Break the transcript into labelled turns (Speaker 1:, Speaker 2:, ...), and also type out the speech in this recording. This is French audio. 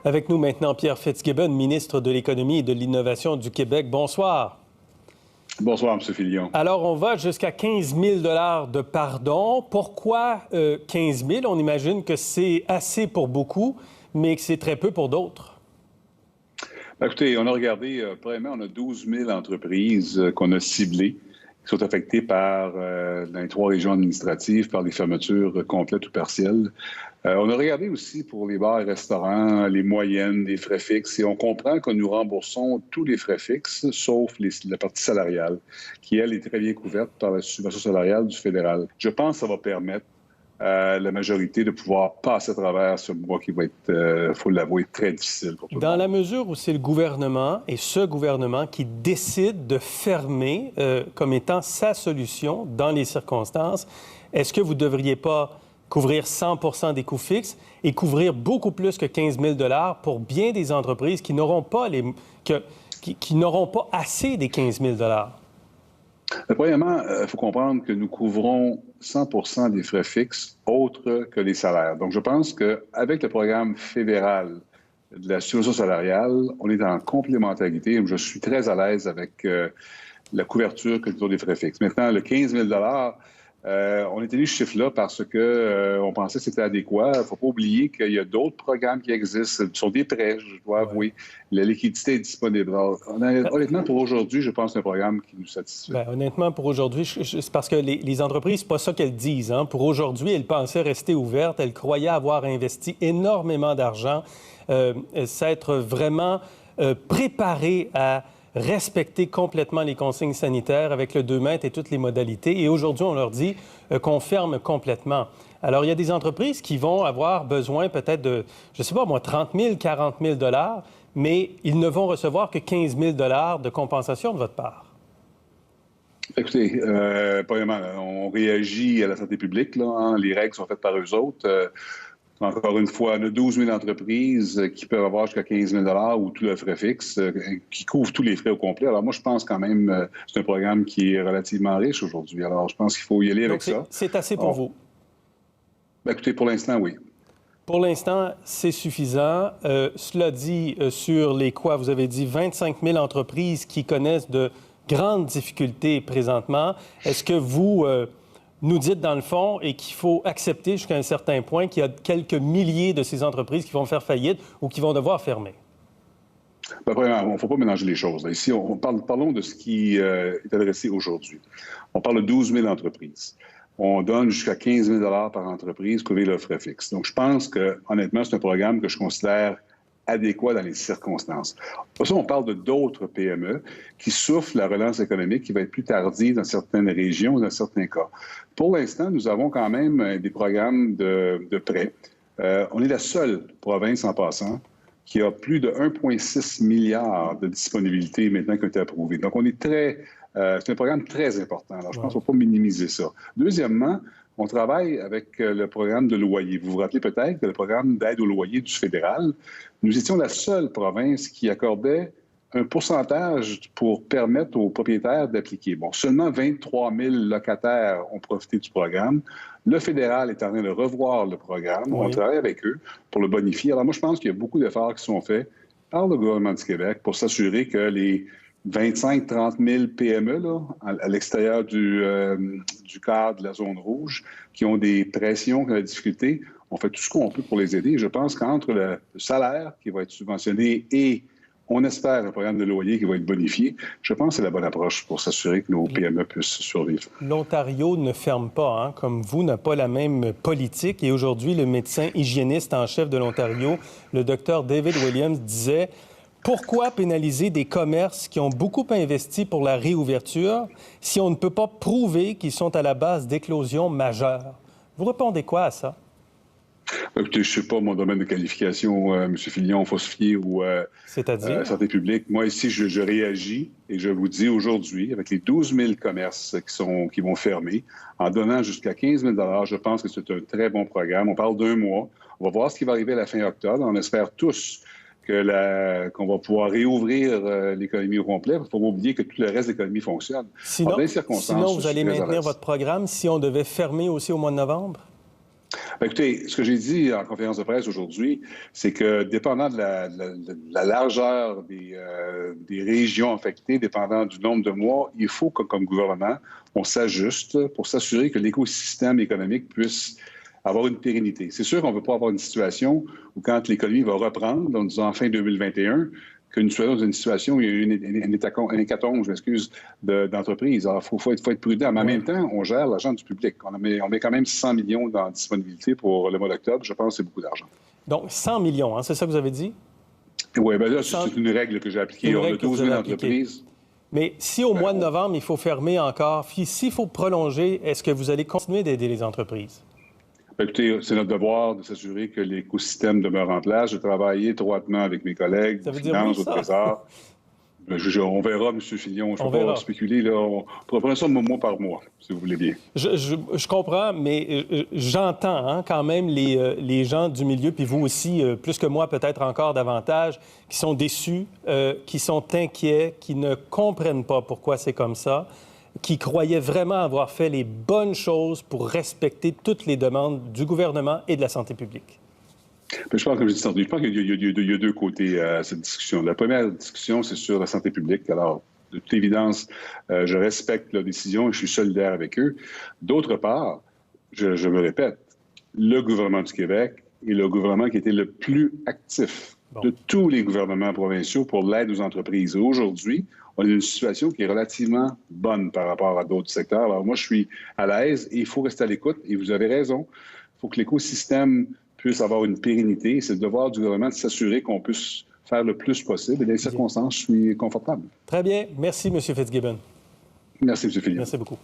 Speaker 1: Avec nous maintenant, Pierre Fitzgibbon, ministre de l'Économie et de l'Innovation du Québec. Bonsoir.
Speaker 2: Bonsoir, M. Filion.
Speaker 1: Alors, on va jusqu'à 15 000 de pardon. Pourquoi 15 000? On imagine que c'est assez pour beaucoup, mais que c'est très peu pour d'autres.
Speaker 2: Écoutez, on a regardé, premièrement, on a 12 000 entreprises qu'on a ciblées, qui sont affectées par, dans les 3 régions administratives, par les fermetures complètes ou partielles. On a regardé aussi pour les bars et restaurants, les moyennes, les frais fixes, et on comprend que nous remboursons tous les frais fixes, sauf la partie salariale, qui, elle, est très bien couverte par la subvention salariale du fédéral. Je pense que ça va permettre à la majorité de pouvoir passer à travers ce mois qui va être, il faut l'avouer, très difficile pour tout le monde.
Speaker 1: Dans la mesure où c'est le gouvernement et ce gouvernement qui décide de fermer comme étant sa solution dans les circonstances, est-ce que vous ne devriez pas couvrir 100 % des coûts fixes et couvrir beaucoup plus que 15 000 $ pour bien des entreprises qui n'auront pas, qui n'auront pas assez des 15 000 $?
Speaker 2: Premièrement, il faut comprendre que nous couvrons 100 % des frais fixes autres que les salaires. Donc, je pense qu'avec le programme fédéral de la subvention salariale, on est en complémentarité. Je suis très à l'aise avec la couverture que nous avons des frais fixes. Maintenant, le 15 000 $, on est allé ce chiffre-là parce que on pensait que c'était adéquat. Il ne faut pas oublier qu'il y a d'autres programmes qui existent. Ce sont des prêts, je dois avouer. La liquidité est disponible. Alors, honnêtement, pour aujourd'hui, je pense que c'est un programme qui nous satisfait.
Speaker 1: Bien, honnêtement, pour aujourd'hui, c'est parce que les entreprises, c'est pas ça qu'elles disent. Hein. Pour aujourd'hui, elles pensaient rester ouvertes. Elles croyaient avoir investi énormément d'argent, s'être vraiment préparées à respecter complètement les consignes sanitaires avec le 2 mètres et toutes les modalités. Et aujourd'hui, on leur dit qu'on ferme complètement. Alors, il y a des entreprises qui vont avoir besoin peut-être de, je ne sais pas moi, 30 000, 40 000 $, mais ils ne vont recevoir que 15 000 $ de compensation de votre part.
Speaker 2: Écoutez, premièrement, on réagit à la santé publique. Là, hein. Les règles sont faites par eux autres. Encore une fois, on a 12 000 entreprises qui peuvent avoir jusqu'à 15 000 $ ou tout le frais fixe, qui couvrent tous les frais au complet. Alors moi, je pense quand même c'est un programme qui est relativement riche aujourd'hui. Alors je pense qu'il faut y aller avec ça.
Speaker 1: C'est assez pour vous?
Speaker 2: Bien, écoutez, pour l'instant, oui.
Speaker 1: Pour l'instant, c'est suffisant. Cela dit, sur les quoi, vous avez dit 25 000 entreprises qui connaissent de grandes difficultés présentement. Est-ce que vous nous dites, dans le fond, et qu'il faut accepter jusqu'à un certain point qu'il y a quelques milliers de ces entreprises qui vont faire faillite ou qui vont devoir fermer?
Speaker 2: Bien, premièrement, il ne faut pas mélanger les choses. Ici, parlons de ce qui est adressé aujourd'hui. On parle de 12 000 entreprises. On donne jusqu'à 15 000 $ par entreprise pour couvrir leurs frais fixes. Donc, je pense que, honnêtement, c'est un programme que je considère adéquat dans les circonstances. Pour ça, on parle de d'autres PME qui souffrent la relance économique qui va être plus tardive dans certaines régions ou dans certains cas. Pour l'instant, nous avons quand même des programmes de prêts. On est la seule province, en passant, qui a plus de 1,6 milliard de disponibilité maintenant qui a été approuvé. Donc, on est c'est un programme très important. Alors, je pense qu'il ne faut pas minimiser ça. Deuxièmement, on travaille avec le programme de loyer. Vous vous rappelez peut-être que le programme d'aide au loyer du fédéral, nous étions la seule province qui accordait un pourcentage pour permettre aux propriétaires d'appliquer. Bon, seulement 23 000 locataires ont profité du programme. Le fédéral est en train de revoir le programme. On travaille avec eux pour le bonifier. Alors moi, je pense qu'il y a beaucoup d'efforts qui sont faits par le gouvernement du Québec pour s'assurer que les 25-30 000 PME là, à l'extérieur du cadre de la zone rouge, qui ont des pressions, qui ont des difficultés, on fait tout ce qu'on peut pour les aider. Je pense qu'entre le salaire qui va être subventionné et, on espère, un programme de loyer qui va être bonifié, je pense que c'est la bonne approche pour s'assurer que nos PME puissent survivre.
Speaker 1: L'Ontario ne ferme pas, hein, comme vous, n'a pas la même politique. Et aujourd'hui, le médecin hygiéniste en chef de l'Ontario, le Dr David Williams, disait: pourquoi pénaliser des commerces qui ont beaucoup investi pour la réouverture si on ne peut pas prouver qu'ils sont à la base d'éclosions majeures? Vous répondez quoi à ça?
Speaker 2: Écoutez, je ne sais pas mon domaine de qualification, M. Filion, faut se fier ou santé publique. Moi, ici, je réagis et je vous dis aujourd'hui, avec les 12 000 commerces qui vont fermer, en donnant jusqu'à 15 000 $, je pense que c'est un très bon programme. On parle d'1 mois. On va voir ce qui va arriver à la fin octobre. On espère tous qu'on va pouvoir réouvrir l'économie au complet. Il ne faut pas oublier que tout le reste de l'économie fonctionne.
Speaker 1: Sinon, vous allez maintenir votre programme si on devait fermer aussi au mois de novembre?
Speaker 2: Bien, écoutez, ce que j'ai dit en conférence de presse aujourd'hui, c'est que dépendant de la largeur des régions affectées, dépendant du nombre de mois, il faut que, comme gouvernement, on s'ajuste pour s'assurer que l'écosystème économique puisse avoir une pérennité. C'est sûr qu'on ne veut pas avoir une situation où, quand l'économie va reprendre, en disant fin 2021, qu'une soit dans une situation où il y a eu une hécatombe, je m'excuse, d'entreprise. Alors, il faut être prudent. Mais en même temps, on gère l'argent du public. On met quand même 100 millions dans disponibilité pour le mois d'octobre. Je pense que c'est beaucoup d'argent.
Speaker 1: Donc, 100 millions, hein, c'est ça que vous avez dit?
Speaker 2: Oui, bien là, c'est une règle que j'ai appliquée. On a 12 000 entreprises.
Speaker 1: Mais si au mois de novembre, il faut fermer encore, s'il faut prolonger, est-ce que vous allez continuer d'aider les entreprises?
Speaker 2: Écoutez, c'est notre devoir de s'assurer que l'écosystème demeure en place. Je travaille étroitement avec mes collègues de finances, au Trésor. On verra, M. Fillon. Je ne peux pas spéculer. Là. On pourra prendre ça mois par mois, si vous voulez bien.
Speaker 1: Je comprends, mais j'entends quand même les gens du milieu, puis vous aussi, plus que moi, peut-être encore davantage, qui sont déçus, qui sont inquiets, qui ne comprennent pas pourquoi c'est comme ça, qui croyaient vraiment avoir fait les bonnes choses pour respecter toutes les demandes du gouvernement et de la santé publique.
Speaker 2: Je pense, comme je dis, je pense qu'il y a deux côtés à cette discussion. La première discussion, c'est sur la santé publique. Alors, de toute évidence, je respecte leur décision et je suis solidaire avec eux. D'autre part, je me répète, le gouvernement du Québec est le gouvernement qui était le plus actif de tous les gouvernements provinciaux pour l'aide aux entreprises. Aujourd'hui, on a une situation qui est relativement bonne par rapport à d'autres secteurs. Alors moi, je suis à l'aise et il faut rester à l'écoute. Et vous avez raison, il faut que l'écosystème puisse avoir une pérennité. C'est le devoir du gouvernement de s'assurer qu'on puisse faire le plus possible. Et dans les circonstances, je suis confortable.
Speaker 1: Très bien. Merci, M. Fitzgibbon.
Speaker 2: Merci, M. Philippe.
Speaker 1: Merci beaucoup.